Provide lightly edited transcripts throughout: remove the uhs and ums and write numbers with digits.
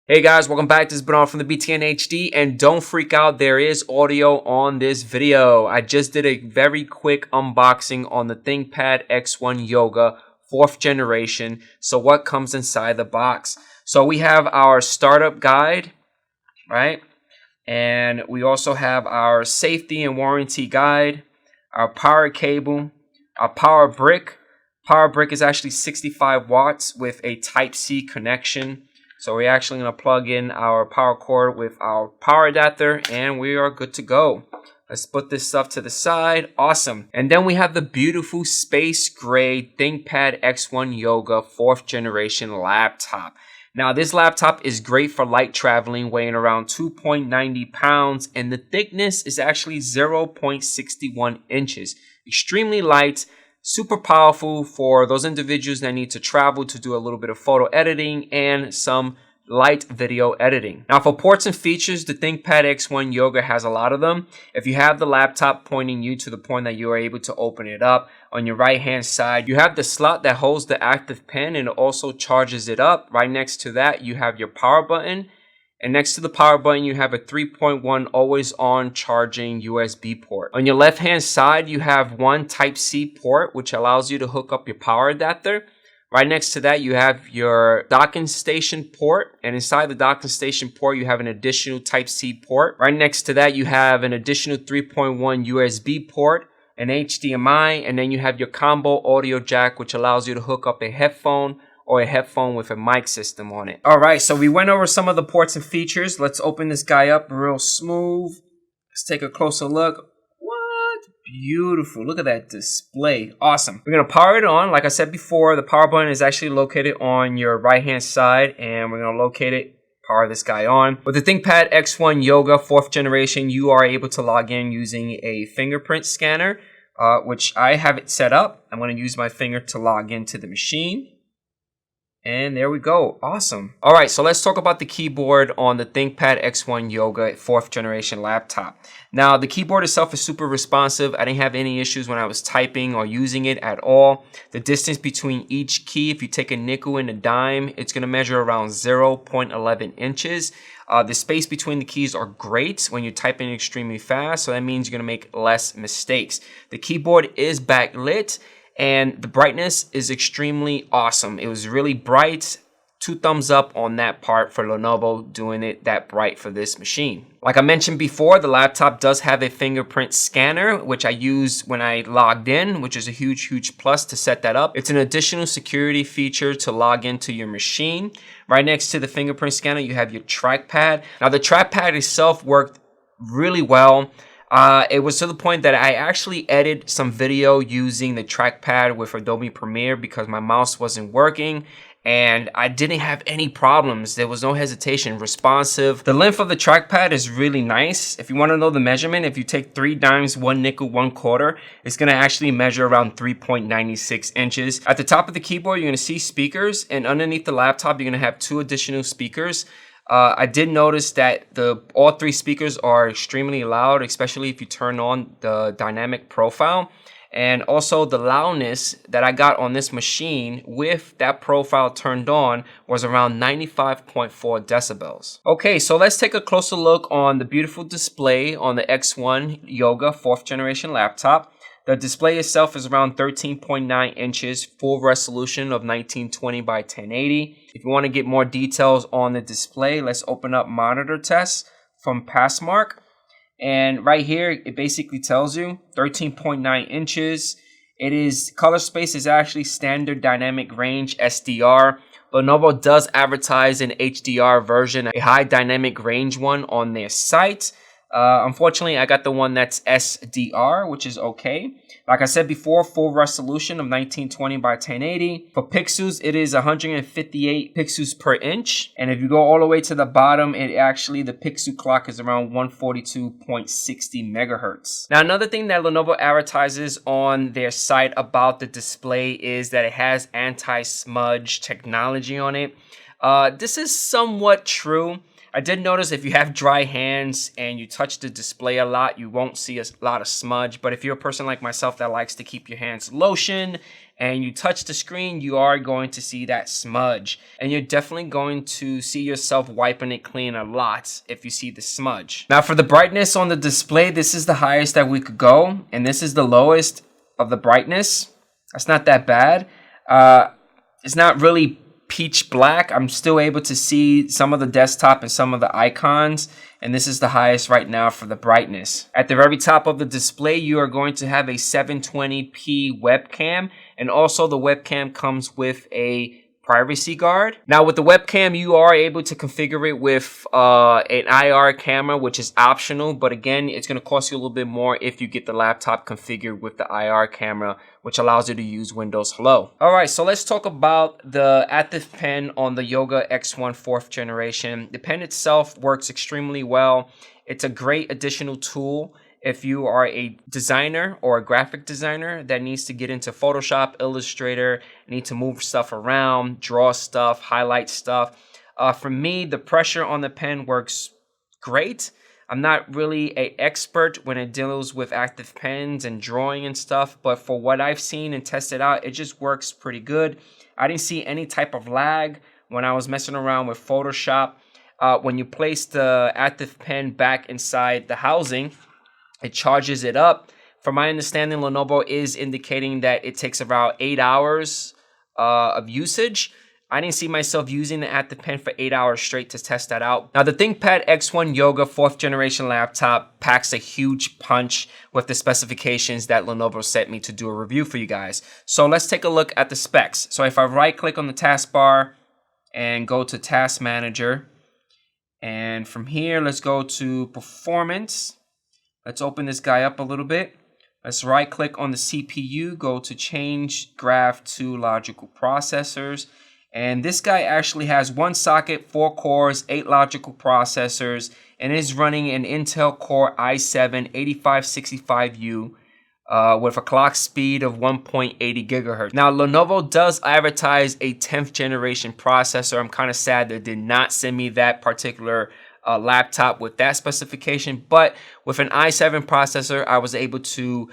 Hey guys, welcome back. This is Bernard from the BTN HD, and don't freak out, there is audio on this video. I just did a very quick unboxing on the ThinkPad X1 Yoga 4th generation. So what comes inside the box? So we have our startup guide, right? And we also have our safety and warranty guide, our power cable, our power brick. Power brick is actually 65 watts with a Type-C connection. So we're actually going to plug in our power cord with our power adapter and we are good to go. Let's put this stuff to the side. Awesome. And then we have the beautiful space gray ThinkPad X1 Yoga 4th generation laptop. Now this laptop is great for light traveling, weighing around 2.90 pounds, and the thickness is actually 0.61 inches. Extremely light. Super powerful for those individuals that need to travel to do a little bit of photo editing and some light video editing. Now for ports and features, the ThinkPad X1 Yoga has a lot of them. If you have the laptop pointing you to the point that you are able to open it up, on your right hand side, you have the slot that holds the active pen and it also charges it up. Right next to that, you have your power button. And next to the power button, you have a 3.1 always on charging USB port. On your left hand side, you have one Type-C port, which allows you to hook up your power adapter. Right next to that, you have your docking station port. And inside the docking station port, you have an additional Type-C port. Right next to that, you have an additional 3.1 USB port, an HDMI, and then you have your combo audio jack, which allows you to hook up a headphone or a headphone with a mic system on it. All right, so we went over some of the ports and features. Let's open this guy up real smooth. Let's take a closer look. What? Beautiful. Look at that display. Awesome. We're going to power it on. Like I said before, the power button is actually located on your right-hand side, and we're going to locate it, power this guy on. With the ThinkPad X1 Yoga 4th generation, you are able to log in using a fingerprint scanner, which I have it set up. I'm going to use my finger to log into the machine. And there we go. Awesome. All right, so let's talk about the keyboard on the ThinkPad X1 Yoga 4th generation laptop. Now, the keyboard itself is super responsive. I didn't have any issues when I was typing or using it at all. The distance between each key, if you take a nickel and a dime, it's going to measure around 0.11 inches. The space between the keys are great when you're typing extremely fast, so that means you're going to make less mistakes. The keyboard is backlit, and the brightness is extremely awesome. It was really bright. 2 thumbs up on that part for Lenovo doing it that bright for this machine. Like I mentioned before, the laptop does have a fingerprint scanner, which I used when I logged in, which is a huge plus to set that up. It's an additional security feature to log into your machine. Right next to the fingerprint scanner, you have your trackpad. Now the trackpad itself worked really well. It was to the point that I actually edited some video using the trackpad with Adobe Premiere because my mouse wasn't working and I didn't have any problems. There was no hesitation, responsive. The length of the trackpad is really nice. If you want to know the measurement, if you take 3 dimes, 1 nickel, 1 quarter, it's going to actually measure around 3.96 inches. At the top of the keyboard, you're going to see speakers, and underneath the laptop, you're going to have 2 additional speakers. I did notice that all 3 speakers are extremely loud, especially if you turn on the dynamic profile. And also the loudness that I got on this machine with that profile turned on was around 95.4 decibels. Okay, so let's take a closer look on the beautiful display on the X1 Yoga 4th generation laptop. The display itself is around 13.9 inches, full resolution of 1920 by 1080. If you want to get more details on the display, let's open up monitor tests from Passmark. And right here, it basically tells you 13.9 inches. Color space is actually standard dynamic range SDR. Lenovo does advertise an HDR version, a high dynamic range one on their site. Unfortunately, I got the one that's SDR, which is okay. Like I said before, full resolution of 1920 by 1080. For pixels, it is 158 pixels per inch. And if you go all the way to the bottom, the pixel clock is around 142.60 megahertz. Now, another thing that Lenovo advertises on their site about the display is that it has anti-smudge technology on it. This is somewhat true. I did notice if you have dry hands and you touch the display a lot, you won't see a lot of smudge. But if you're a person like myself that likes to keep your hands lotion and you touch the screen, you are going to see that smudge. And you're definitely going to see yourself wiping it clean a lot if you see the smudge. Now for the brightness on the display, this is the highest that we could go, and this is the lowest of the brightness. That's not that bad. It's not really peach black. I'm still able to see some of the desktop and some of the icons, and this is the highest right now for the brightness. At the very top of the display, you are going to have a 720p webcam, and also the webcam comes with a privacy guard. Now with the webcam, you are able to configure it with an IR camera, which is optional, but again, it's going to cost you a little bit more if you get the laptop configured with the IR camera, which allows you to use Windows Hello. Alright, so let's talk about the active pen on the Yoga X1 4th generation. The pen itself works extremely well. It's a great additional tool if you are a designer or a graphic designer that needs to get into Photoshop, Illustrator, need to move stuff around, draw stuff, highlight stuff. For me, the pressure on the pen works great. I'm not really an expert when it deals with active pens and drawing and stuff, but for what I've seen and tested out, it just works pretty good. I didn't see any type of lag when I was messing around with Photoshop. When you place the active pen back inside the housing, it charges it up. From my understanding, Lenovo is indicating that it takes about 8 hours of usage. I didn't see myself using the active pen for 8 hours straight to test that out. Now, the ThinkPad X1 Yoga 4th generation laptop packs a huge punch with the specifications that Lenovo sent me to do a review for you guys. So let's take a look at the specs. So if I right click on the taskbar and go to Task Manager, and from here, let's go to Performance. Let's open this guy up a little bit. Let's right click on the CPU, go to Change Graph to Logical Processors. And this guy actually has 1 socket, 4 cores, 8 logical processors, and is running an Intel Core i7-8565U with a clock speed of 1.80 gigahertz. Now, Lenovo does advertise a 10th generation processor. I'm kind of sad they did not send me that particular laptop with that specification, but with an i7 processor, I was able to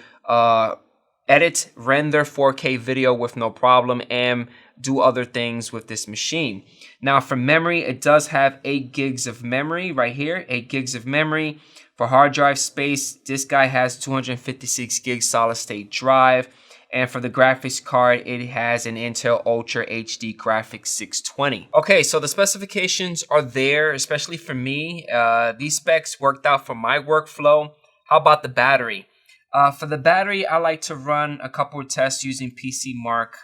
edit, render 4K video with no problem, and do other things with this machine. Now for memory, it does have 8 gigs of memory right here, 8 gigs of memory. For hard drive space, this guy has 256 gigs solid state drive. And for the graphics card, it has an Intel Ultra HD Graphics 620. Okay, so the specifications are there, especially for me. These specs worked out for my workflow. How about the battery? For the battery, I like to run a couple of tests using PC Mark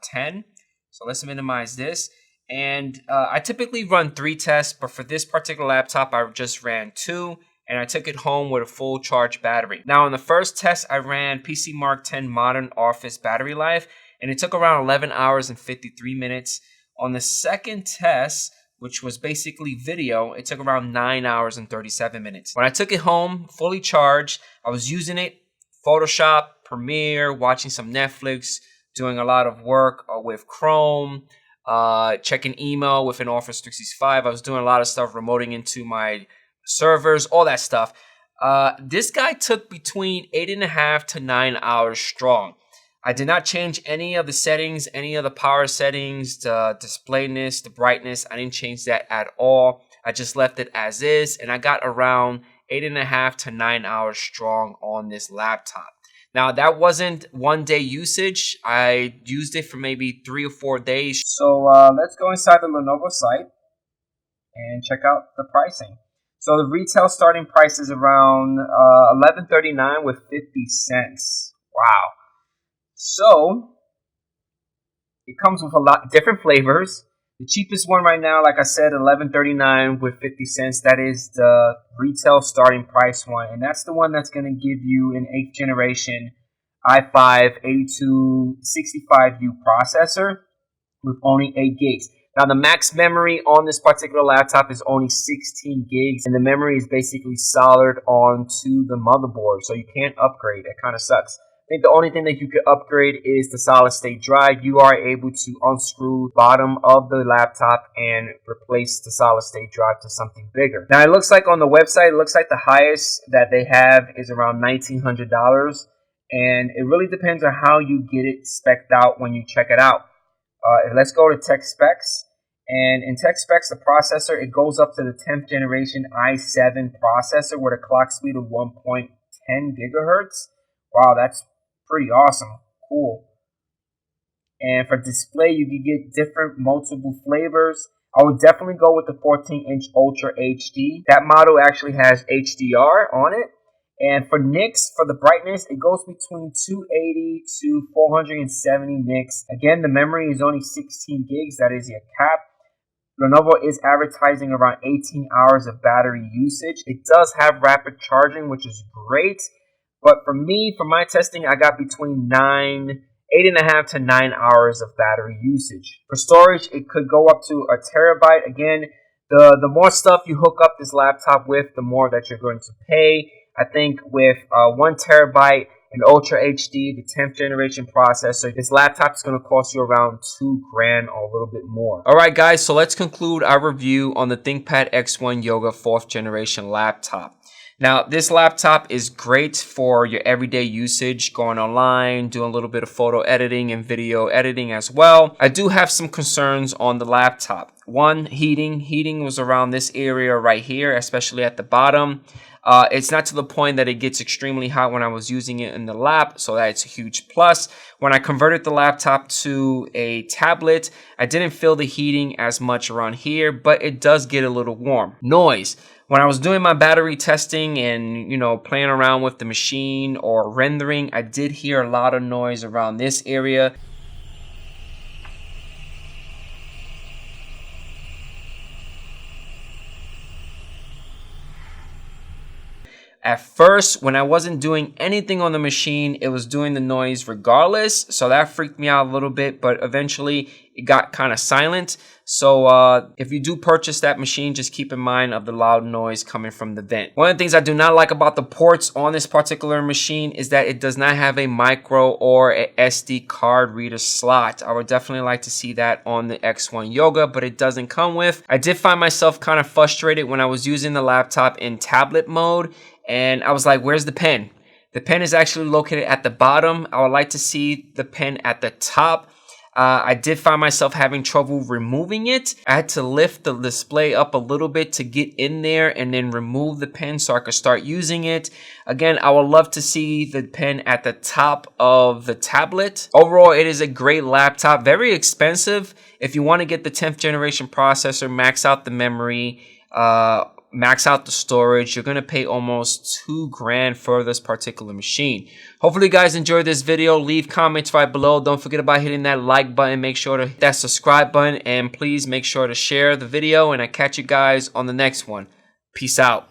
10. So let's minimize this. And I typically run 3 tests, but for this particular laptop, I just ran 2. And I took it home with a full charge battery. Now, on the first test, I ran PC Mark 10 Modern Office battery life, and it took around 11 hours and 53 minutes. On the second test, which was basically video, it took around 9 hours and 37 minutes. When I took it home, fully charged, I was using it, Photoshop, Premiere, watching some Netflix, doing a lot of work with Chrome, checking email with an Office 365. I was doing a lot of stuff, remoting into my servers, all that stuff. This guy took between 8.5 to 9 hours strong. I did not change any of the settings, any of the power settings, the displayness, the brightness. I didn't change that at all. I just left it as is, and I got around 8.5 to 9 hours strong on this laptop. Now, that wasn't 1 day usage. I used it for maybe 3 or 4 days. So let's go inside the Lenovo site and check out the pricing. So the retail starting price is around $11.39 with 50 cents. Wow. So it comes with a lot of different flavors. The cheapest one right now, like I said, $11.39 with 50 cents. That is the retail starting price one. And that's the one that's going to give you an 8th generation i5-8265U processor with only 8 gigs. Now, the max memory on this particular laptop is only 16 gigs, and the memory is basically soldered onto the motherboard, so you can't upgrade. It kind of sucks. I think the only thing that you could upgrade is the solid-state drive. You are able to unscrew the bottom of the laptop and replace the solid-state drive to something bigger. Now, it looks like on the website, it looks like the highest that they have is around $1,900, and it really depends on how you get it spec'd out when you check it out. Let's go to tech specs. And in tech specs, the processor, it goes up to the 10th generation i7 processor with a clock speed of 1.10 gigahertz. Wow, that's pretty awesome. Cool. And for display, you can get different multiple flavors. I would definitely go with the 14-inch Ultra HD. That model actually has HDR on it. And for nits, for the brightness, it goes between 280 to 470 nits. Again, the memory is only 16 gigs. That is your cap. Lenovo is advertising around 18 hours of battery usage. It does have rapid charging, which is great. But for me, for my testing, I got between 8.5 to 9 hours of battery usage. For storage, it could go up to a terabyte. Again, the more stuff you hook up this laptop with, the more that you're going to pay. I think with 1 terabyte and Ultra HD, the 10th generation processor, this laptop is going to cost you around $2,000 or a little bit more. All right, guys, so let's conclude our review on the ThinkPad X1 Yoga 4th generation laptop. Now, this laptop is great for your everyday usage, going online, doing a little bit of photo editing and video editing as well. I do have some concerns on the laptop. One, heating. Heating was around this area right here, especially at the bottom. It's not to the point that it gets extremely hot when I was using it in the lap, so that's a huge plus. When I converted the laptop to a tablet, I didn't feel the heating as much around here, but it does get a little warm. Noise. When I was doing my battery testing and, playing around with the machine or rendering, I did hear a lot of noise around this area. At first, when I wasn't doing anything on the machine, it was doing the noise regardless. So that freaked me out a little bit, but eventually it got kind of silent. So if you do purchase that machine, just keep in mind of the loud noise coming from the vent. One of the things I do not like about the ports on this particular machine is that it does not have a micro or a SD card reader slot. I would definitely like to see that on the X1 Yoga, but it doesn't come with. I did find myself kind of frustrated when I was using the laptop in tablet mode. And I was like, where's the pen? The pen is actually located at the bottom. I would like to see the pen at the top. I did find myself having trouble removing it. I had to lift the display up a little bit to get in there and then remove the pen so I could start using it. Again, I would love to see the pen at the top of the tablet. Overall, it is a great laptop. Very expensive. If you want to get the 10th generation processor, max out the memory, max out the storage, you're going to pay almost $2,000 for this particular machine. Hopefully you guys enjoyed this video. Leave comments right below. Don't forget about hitting that like button. Make sure to hit that subscribe button, and please make sure to share the video, and I catch you guys on the next one. Peace out.